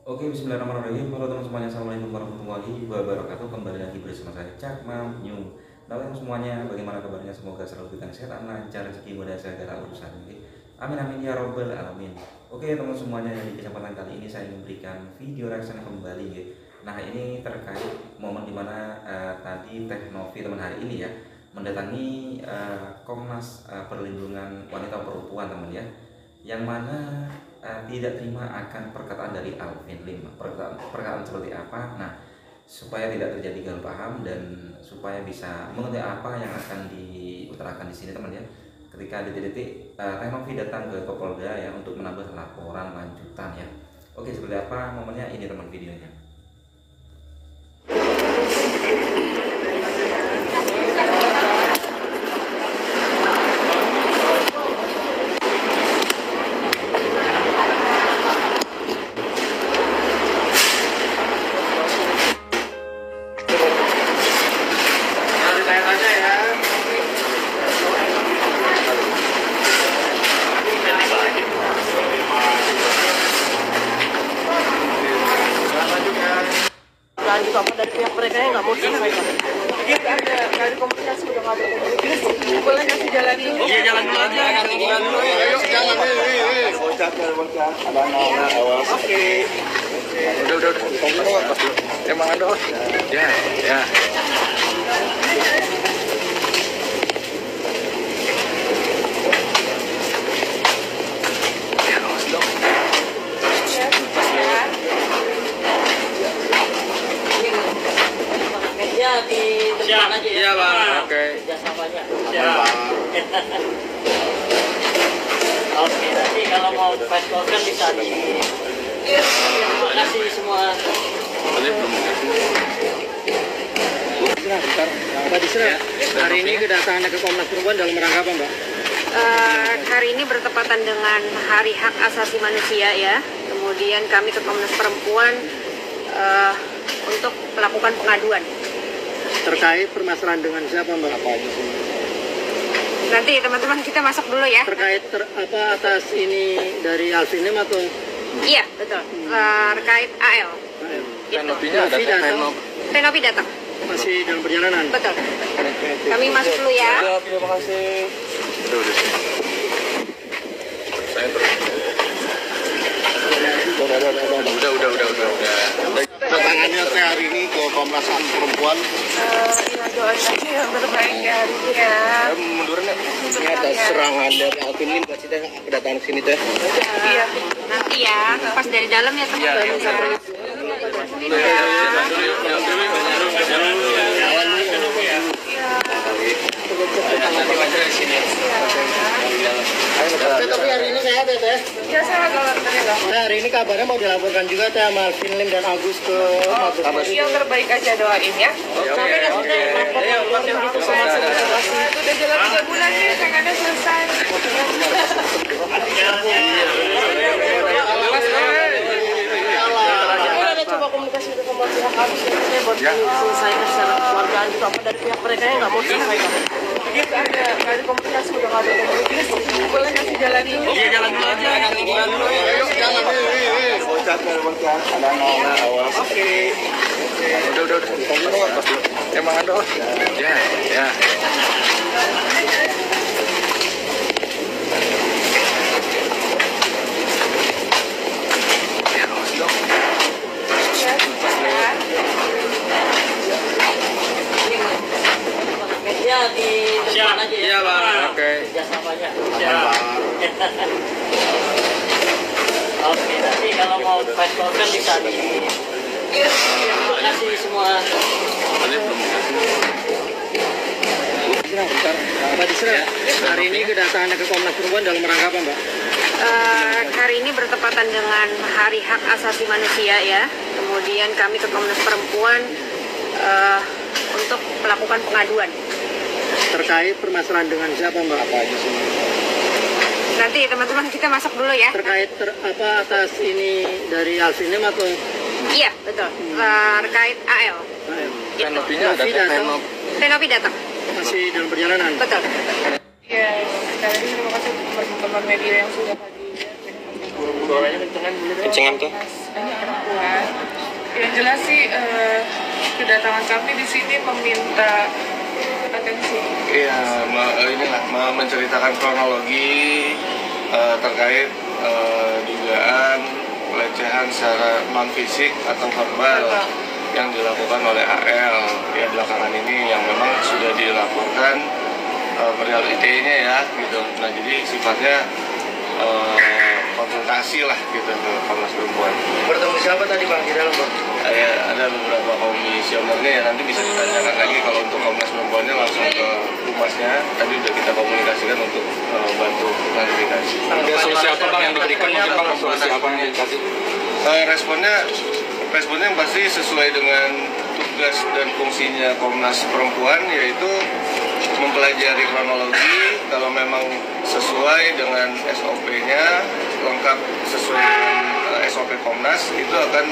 Oke, bismillahirrahmanirrahim. Halo teman semuanya, assalamualaikum warahmatullahi wabarakatuh. Kembali lagi bersama saya Cakma New. Nah, teman semuanya, bagaimana kabarnya? Semoga selalu diberikan kesehatan, lancar, rezeki, mudah, segala urusan. Amin amin ya robbal alamin. Oke teman semuanya, di kesempatan kali ini saya memberikan video reaction kembali ya. Nah, ini terkait momen dimana tadi Teh Novi teman hari ini ya mendatangi Komnas Perlindungan Wanita Perempuan teman ya, yang mana tidak terima akan perkataan dari Alvin Lim. Perkataan seperti apa? Nah, supaya tidak terjadi gagal paham dan supaya bisa mengerti apa yang akan diutarakan di sini teman ya. Ketika detik-detik Teh Novi datang ke Polda ya untuk menambah laporan lanjutan ya. Oke, seperti apa momennya ini teman videonya. Juga apa dari pihak mereka yang nggak mau disampaikan. Jadi ada komunikasi, udah nggak ada komunikasi. Boleh kasih jalan dulu? Iya, jalan dulu aja. Jalan dulu. Ayo, jalan dulu. Bocah, ada anak awas. Oke. Udah. Emang ada. Ya. Ya di depan aja ya. Iya, Bang. Oke. Jasa banyak. Siap. Oke, nanti kalau mau press conference bisa di. Terima kasih semua. Mbak Disra, hari ini kedatangan ke Komnas Perempuan dalam rangka apa, Mbak? Hari ini bertepatan dengan Hari Hak Asasi Manusia ya. Kemudian kami ke Komnas Perempuan untuk melakukan pengaduan. Terkait permasalahan dengan siapa, Mbak? Apa aja sih? Nanti teman-teman kita masuk dulu ya. Terkait atas ini dari Alvin Lim atau? Iya betul. Terkait AL. Itu. Teh Novi datang. Masih dalam perjalanan? Betul. Kami masuk dulu ya. Terima kasih. Udah. Datangannya saya hari ini ke Komnas HAM Perempuan. Ya doain aja yang terbaik ya hari ini ya. Munduran ya. Ini ada serangan dari Alvin Lim buat kita kedatangan ke sini teh. Iya. Nanti ya. Pas dari dalam ya teman-teman. Tapi hari ini sehat ya, Teh? Ya saya kalau ternyata. Nah, hari ini kabarnya mau dilaporkan juga Teh sama Alvin Lim dan Agus ke Mabes. Yang terbaik aja doain ya. Sampai nggak sudah lapor gitu sama situasi. Itu udah jalan 3 bulan ya, tangannya selesai. Ada coba komunikasi dengan semua pihak habis ya buat diselesaikan secara keluargaan juga apa dari pihak mereka yang nggak mau disampaikan. Jadi ada komunikasi, udah nggak ada komunikasi. Boleh kasih jalan dulu? Iya, jalan dulu aja. Ayo, jalan dulu. Bocah, ada anak awas. Oke. Udah. Emang ada. Ya. Ya di depan aja ya. Iya, Bang. Oke. Jasa banyak. Oke, nanti kalau mau press conference bisa di. Terima kasih semua. Mbak Disra, hari ini kedatangan ke Komnas Perempuan dalam rangka apa, Mbak? Hari ini bertepatan dengan Hari Hak Asasi Manusia ya. Kemudian kami ke Komnas Perempuan untuk melakukan pengaduan. Terkait permasalahan dengan siapa, Mbak? Apa aja sih? Nanti teman-teman kita masuk dulu ya. Terkait atas ini dari Alvin Lim atau? Iya betul. Terkait AL. Itu. Teh Novi datang. Masih dalam perjalanan? Betul. Ya, sekali lagi terima kasih untuk teman-teman media yang sudah hadir. Suaranya kencengan boleh dong. Kencengan tuh. Ini perempuan. Yang jelas sih kedatangan kami di sini meminta atensi. Iya, inilah menceritakan kronologi terkait dugaan pelecehan secara non fisik atau verbal yang dilakukan oleh AL ya belakangan ini, yang memang sudah dilaporkan perihal ITE-nya ya gitu. Nah jadi sifatnya konsultasi lah gitu ke Komnas Perempuan. Bertemu siapa tadi Bang di dalam Bang? Ada beberapa komisionernya ya, nanti bisa ditanyakan lagi. Kalau untuk Komnas Perempuannya langsung ke humasnya, tadi udah kita komunikasikan untuk bantu klarifikasi. Ada solusi apa Bang yang diberikan, mungkin Bang solusi apa yang dikasih? Responnya yang pasti sesuai dengan tugas dan fungsinya Komnas Perempuan, yaitu mempelajari kronologi. Kalau memang sesuai dengan SOP-nya, lengkap sesuai dengan SOP Komnas, itu akan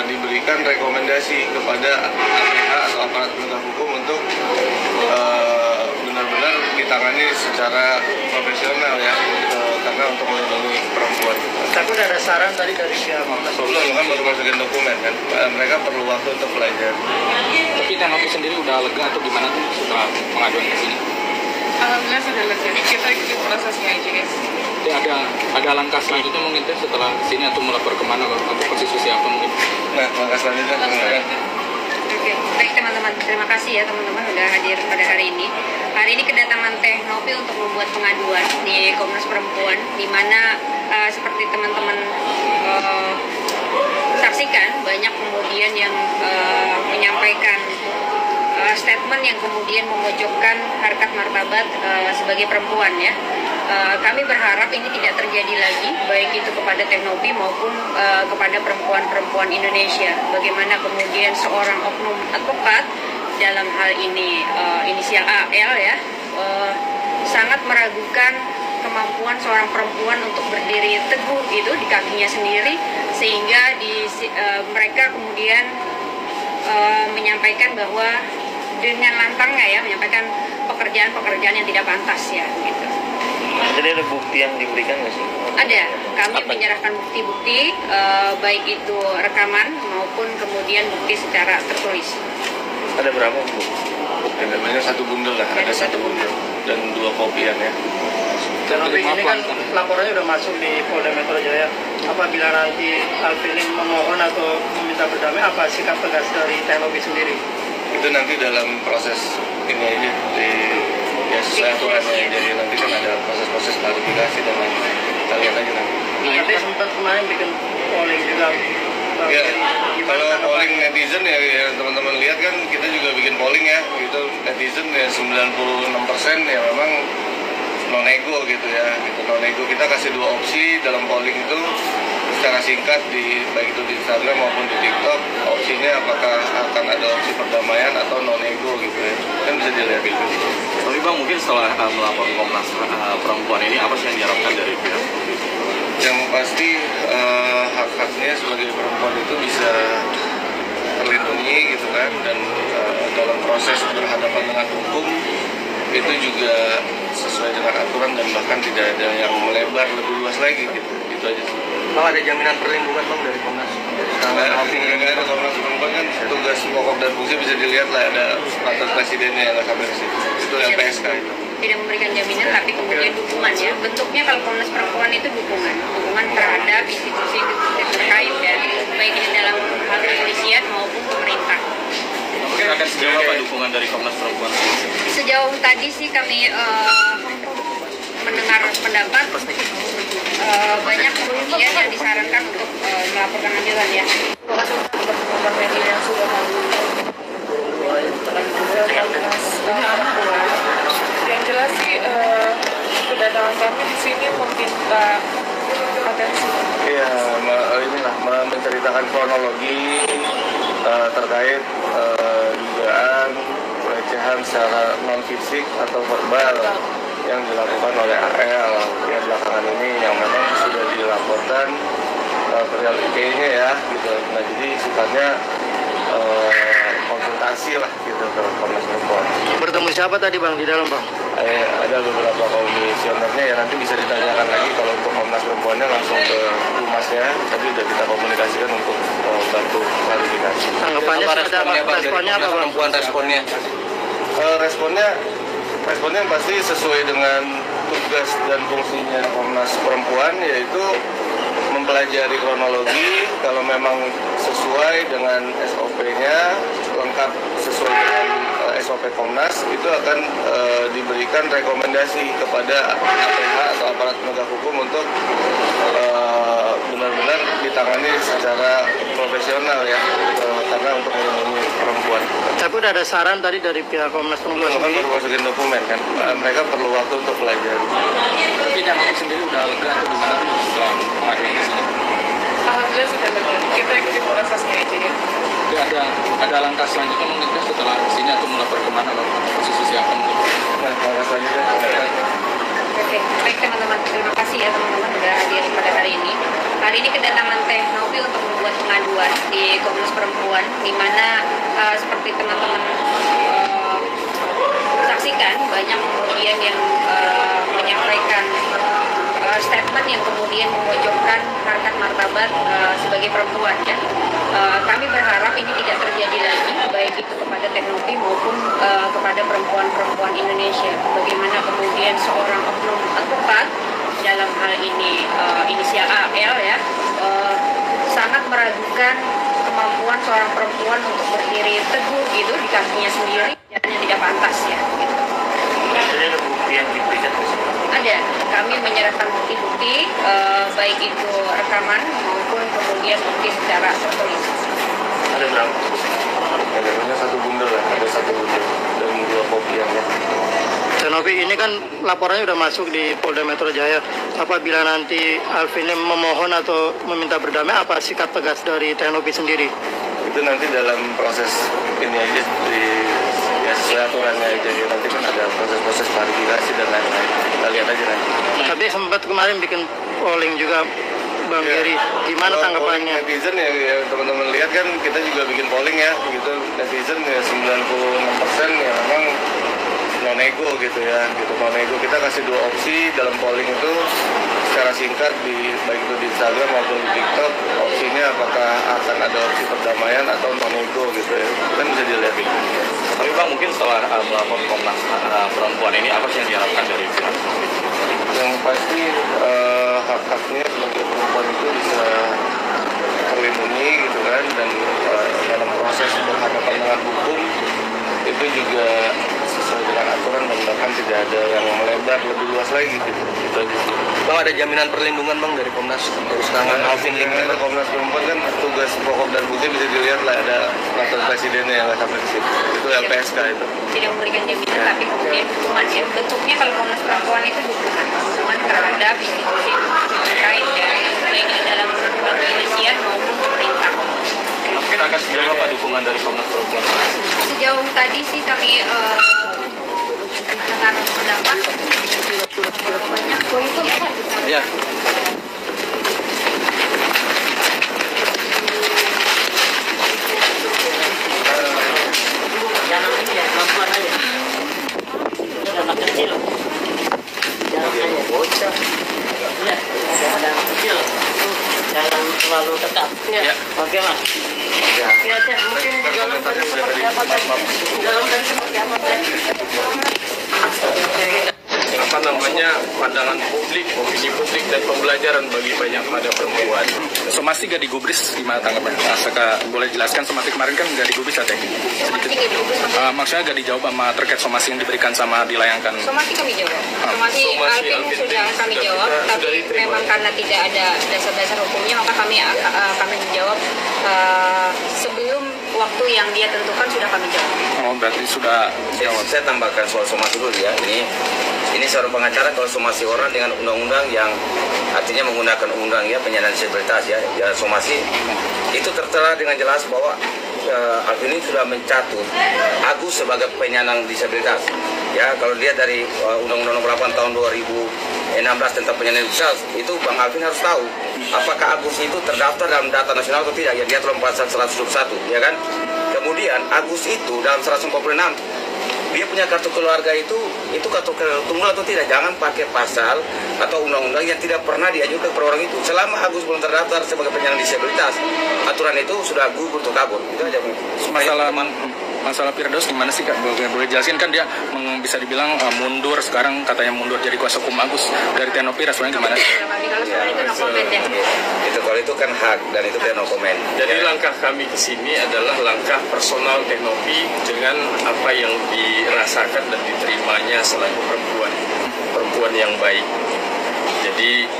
diberikan rekomendasi kepada APH atau aparat penegak hukum untuk benar-benar ditangani secara profesional ya, karena untuk melindungi perempuan. Tapi udah ada saran tadi dari pihak Komnas. Belum, kan baru masukin dokumen kan, mereka perlu waktu untuk belajar. Tapi Tenopi sendiri udah lega atau gimana tuh setelah pengaduan ke sini? Alhamdulillah sudah lega. Kita ikuti prosesnya aja guys. Jadi ada langkah selanjutnya mungkin teh setelah sini atau melapor kemana atau konstitusi apa mungkin? Nah, langkah selanjutnya Oke, baik teman-teman, terima kasih ya teman-teman udah hadir pada hari ini. Hari ini kedatangan Teh Novi untuk membuat pengaduan di Komnas Perempuan, di mana seperti teman-teman saksikan, banyak kemudian yang menyampaikan statement yang kemudian memojokkan harkat martabat sebagai perempuan ya. Kami berharap ini tidak terjadi lagi, baik itu kepada Teh Novi maupun kepada perempuan-perempuan Indonesia. Bagaimana kemudian seorang oknum advokat dalam hal ini inisial AL ya, sangat meragukan kemampuan seorang perempuan untuk berdiri teguh gitu di kakinya sendiri, sehingga mereka kemudian menyampaikan bahwa dengan lantangnya ya, menyampaikan pekerjaan-pekerjaan yang tidak pantas ya gitu. Jadi ada bukti yang diberikan nggak sih? Ada, kami menyerahkan bukti-bukti baik itu rekaman maupun kemudian bukti secara tertulis. ada berapa Bu? Namanya satu bundel lah, ada satu bundel dan 2 kopian ya. Dan ini kan laporannya udah masuk di Polda Metro Jaya. Apabila nanti Alvin memohon atau meminta berdamai, apa sikap tegas dari Teh Novi sendiri? Itu nanti dalam proses ini aja ya sesuai aturannya. Jadi nanti kan ada proses-proses klarifikasi dan lain. Kita lihat aja nanti. Nanti sempat kemarin bikin polling juga. Ya, kalau polling netizen ya teman-teman lihat kan kita juga bikin polling ya, gitu netizen ya 96% ya memang non-ego gitu ya, gitu non-ego. Kita kasih 2 opsi dalam polling itu secara singkat baik itu di Instagram maupun di TikTok. Opsinya apakah akan ada opsi perdamaian atau non-ego gitu ya, kan bisa dilihat gitu. Tapi Bang, mungkin setelah melapor Komnas Perempuan ini apa sih yang diharapkan dari pihak? Yang pasti hak-haknya sebagai perempuan itu bisa terlindungi gitu kan, dan dalam proses berhadapan dengan hukum itu juga sesuai dengan aturan dan bahkan tidak ada yang melebar lebih luas lagi gitu. Itu aja sih. Bang, ada jaminan perlindungan Bang dari Komnas? Nggak ada. Komnas Perempuan kan tugas pokok dan fungsi bisa dilihat lah, ada peraturan presidennya yang nggak sampai ke situ. Itu LPSK itu. Tidak memberikan jaminan tapi kemudian dukungan ya. Bentuknya kalau Komnas Perempuan itu dukungan terhadap institusi terkait ya, baik ini dalam hal kepolisian maupun pemerintah. Mungkin akan sejauh apa dukungan dari Komnas Perempuan? Sejauh tadi sih kami mendengar pendapat banyak kemudian yang disarankan untuk melaporkan lanjutan ya. Terima kasih teman-teman media yang sudah yang jelas sih kedatangan kami di sini meminta atensi. Iya, inilah menceritakan kronologi terkait dugaan pelecehan secara non fisik atau verbal yang dilakukan oleh AL yang belakangan ini, yang memang sudah dilaporkan perihal ITE-nya ya gitu. Nah jadi sifatnya konsultasi lah gitu ke Komnas Perempuan. Bertemu siapa tadi Bang di dalam Bang? ada beberapa komisionernya ya, nanti bisa ditanyakan lagi. Kalau untuk Komnas Perempuannya langsung ke humasnya, tadi udah kita komunikasikan untuk bantu klarifikasi. Tanggapannya responnya apa Bang? Responnya pasti sesuai dengan tugas dan fungsinya Komnas Perempuan, yaitu mempelajari kronologi. Kalau memang sesuai dengan SOP-nya, lengkap sesuai dengan SOP Komnas, itu akan diberikan rekomendasi kepada APH atau aparat penegak hukum untuk benar-benar ditangani secara profesional ya, karena untuk melindungi perempuan. Tapi udah ada saran tadi dari pihak Komnas Perempuan Kan sendiri. baru masukin dokumen kan, mereka perlu waktu untuk belajar. Tapi Teknopi sendiri udah lega atau gimana setelah mengakhiri di sini? Alhamdulillah sudah lega. Kita ikuti prosesnya aja ya. Jadi ada langkah selanjutnya mungkin teh setelah sini atau melapor kemana kalau posisi apa mungkin? Nah, langkah selanjutnya Oke, baik teman-teman, terima kasih ya teman-teman sudah hadir pada hari ini. Hari ini kedatangan Teknopi untuk membuat pengaduan di Komnas Perempuan, di mana seperti teman-teman saksikan banyak kemudian yang menyampaikan statement yang kemudian memojokkan harkat martabat sebagai perempuan ya. Kami berharap ini tidak terjadi lagi, baik itu kepada Teknopi maupun kepada perempuan-perempuan Indonesia. Bagaimana kemudian seorang oknum advokat dalam hal ini inisial AL ya sangat meragukan kemampuan seorang perempuan untuk berdiri teguh gitu di kakinya sendiri dan tidak pantas ya. Gitu. Ada, kami menyerahkan bukti-bukti baik itu rekaman maupun kemudian bukti secara tertulis. ada berapa? Ada satu bundel lah, ada satu bundel dan 2 kopi yang Teknopi ini kan laporannya udah masuk di Polda Metro Jaya. Apabila nanti Alvin memohon atau meminta berdamai, apa sikap tegas dari Teknopi sendiri? itu nanti dalam proses ini aja di ya sesuai aturannya aja ya. Nanti kan ada proses klarifikasi dan lain-lain, kita lihat aja nanti. Tapi sempat kemarin bikin polling juga Bang Geri, gimana Kalau tanggapannya? polling netizen ya teman-teman lihat kan kita juga bikin polling ya, gitu netizen ya 96% ya memang non-ego gitu ya, gitu non-ego. Kita kasih 2 opsi dalam polling itu secara singkat di baik itu di Instagram maupun di TikTok, opsinya apakah akan ada opsi perdamaian atau non-ego gitu ya, kan bisa dilihat. Tapi Bang, mungkin setelah melapor Komnas Perempuan ini apa sih yang diharapkan dari pihak? Yang pasti hak-haknya sebagai perempuan itu bisa terlindungi gitu kan, dan dalam proses berhadapan dengan hukum itu juga sesuai dengan aturan dan bahkan tidak ada yang melebar lebih luas lagi gitu. Gitu aja. Bang, ada jaminan perlindungan Bang dari Komnas serangan Alvin Lim? Komnas Perempuan kan tugas pokok dan bukti bisa dilihat lah, ada peraturan presidennya yang nggak sampai ke situ. Itu LPSK itu. Tidak memberikan jaminan tapi kemudian hukuman ya. Bentuknya kalau Komnas Perempuan itu hukuman terhadap institusi terkait ya, baik dalam kepolisian maupun pemerintah. Mungkin akan sejauh apa dukungan dari Komnas Perempuan? Sejauh tadi sih kami dengar pendapat banyak itu Ya. Jangan ini ya, pelan-pelan aja. Ini anak kecil. Jangan aja, bocah. Ya, ada anak kecil. Jangan terlalu dekat. Ya. Oke, Mas. Ya, mungkin di dalam tadi seperti apa tadi? Di dalam tadi seperti apa tadi? Apa namanya, pandangan publik, opini publik dan pembelajaran bagi banyak pada perempuan. Somasi gak digubris gimana tanggapannya? Boleh jelaskan somasi kemarin kan gak digubris ada sedikit. Maksudnya gak dijawab sama terkait somasi yang diberikan sama dilayangkan. Somasi kami jawab. Somasi Alvin sudah kami jawab, tapi memang karena tidak ada dasar-dasar hukumnya maka kami menjawab sebelum waktu yang dia tentukan sudah kami jawab. Oh, berarti sudah jawab. Saya tambahkan soal somasi dulu ya. Ini seorang pengacara kalau somasi orang dengan undang-undang yang artinya menggunakan undang ya penyandang disabilitas ya somasi itu tertera dengan jelas bahwa Alvin ini sudah mencatut Agus sebagai penyandang disabilitas. Ya kalau lihat dari Undang-Undang Nomor 8 tahun 2016 tentang penyandang disabilitas itu Bang Alvin harus tahu apakah Agus itu terdaftar dalam data nasional atau tidak. Ya dia dalam pasal 121 ya kan. Kemudian Agus itu dalam 146 dia punya kartu keluarga itu kartu tunggal atau tidak. Jangan pakai pasal atau undang-undang yang tidak pernah diajukan per orang itu. Selama Agus belum terdaftar sebagai penyandang disabilitas, aturan itu sudah gugur untuk kabur. Itu aja. Masalah Firdaus gimana sih Kak? Boleh jelasin, kan dia bisa dibilang mundur, sekarang katanya mundur jadi kuasa hukum Agus dari Teknopi, rasanya gimana sih? Kalau soal itu no comment ya. Itu kalau itu kan hak dan itu no comment. Jadi langkah kami ke sini adalah langkah personal Teknopi dengan apa yang dirasakan dan diterimanya selaku perempuan yang baik. Jadi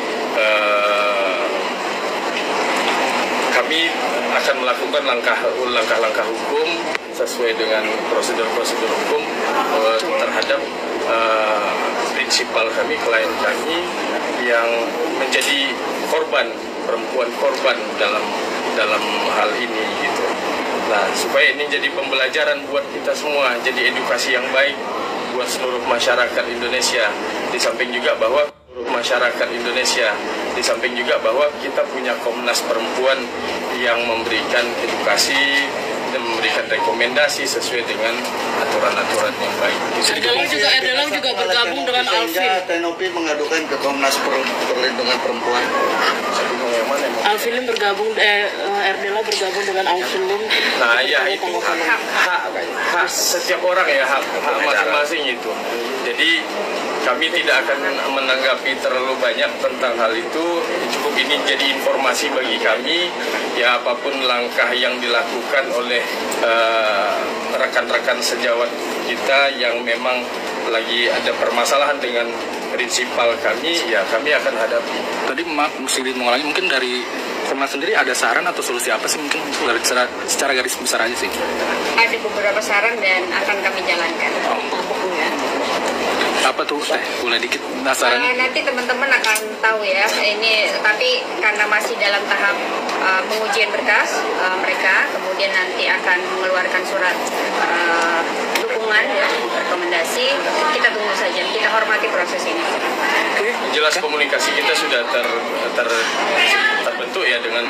kami akan melakukan langkah-langkah hukum sesuai dengan prosedur-prosedur hukum terhadap prinsipal kami, klien kami yang menjadi perempuan korban dalam hal ini gitu. Nah, supaya ini jadi pembelajaran buat kita semua, jadi edukasi yang baik buat seluruh masyarakat Indonesia. Di samping juga bahwa kita punya Komnas Perempuan yang memberikan edukasi dan memberikan rekomendasi sesuai dengan aturan-aturan yang baik. Erdelang juga bergabung dengan Alvin. Teknopi mengadukan ke Komnas Perlindungan Perempuan. Alvin bergabung, Erdela bergabung dengan Alvin. Nah ya, itu hak setiap orang ya, hak masing-masing itu. Jadi kami tidak akan menanggapi terlalu banyak tentang hal itu. Cukup ini jadi informasi bagi kami. Ya, apapun langkah yang dilakukan oleh rekan-rekan sejawat kita yang memang lagi ada permasalahan dengan prinsipal kami, ya kami akan hadapi. Tadi maaf mesti mengulangi, mungkin dari Komnas sendiri ada saran atau solusi apa sih, mungkin secara garis besar aja sih? Ada beberapa saran dan akan kami jalankan. Apa tuh Teh? Boleh dikit saran? Nanti teman-teman akan tahu ya. Ini tapi karena masih dalam tahap pengujian berkas mereka, kemudian nanti akan mengeluarkan surat dukungan ya, rekomendasi. Kita tunggu saja. Kita hormati proses ini. Jelas komunikasi kita sudah terbentuk ya dengan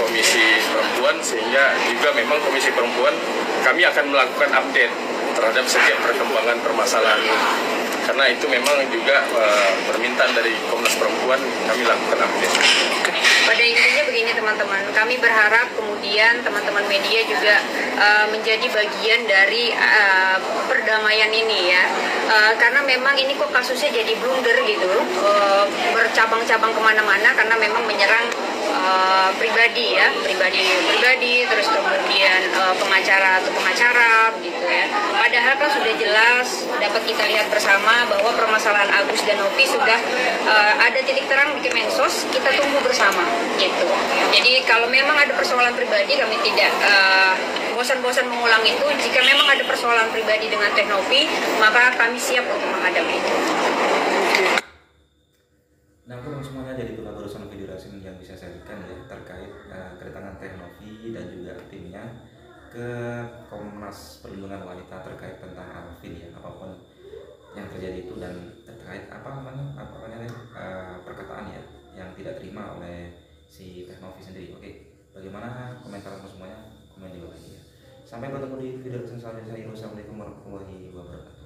Komisi Perempuan, sehingga juga memang Komisi Perempuan kami akan melakukan update terhadap setiap perkembangan permasalahan ini. Karena itu memang juga permintaan dari Komnas Perempuan, kami lakukan update. Pada intinya begini teman-teman, kami berharap kemudian teman-teman media juga menjadi bagian dari perdamaian ini ya. Karena memang ini kok kasusnya jadi blunder gitu, bercabang-cabang kemana-mana karena memang menyerang pribadi ya, pribadi, terus kemudian pengacara atau pengacara gitu ya. Padahal kan sudah jelas dapat kita lihat bersama bahwa permasalahan Agus dan Novi sudah ada titik terang di Kemensos, kita tunggu bersama gitu. Jadi kalau memang ada persoalan pribadi, kami tidak bosan-bosan mengulang itu. Jika memang ada persoalan pribadi dengan Teknopi, maka kami siap untuk menghadapi itu. Nah, untuk semuanya jadi itulah barusan video resmi yang bisa saya berikan ya terkait kedatangan Teknopi dan juga timnya ke Komnas Perlindungan Wanita terkait tentang Alvin ya, apapun yang terjadi itu dan terkait perkataan ya yang tidak terima oleh si Teknopi sendiri. Oke, bagaimana komentar semuanya? Komen di bawah ini ya. Sampai bertemu di video selanjutnya. Wassalamualaikum warahmatullahi wabarakatuh.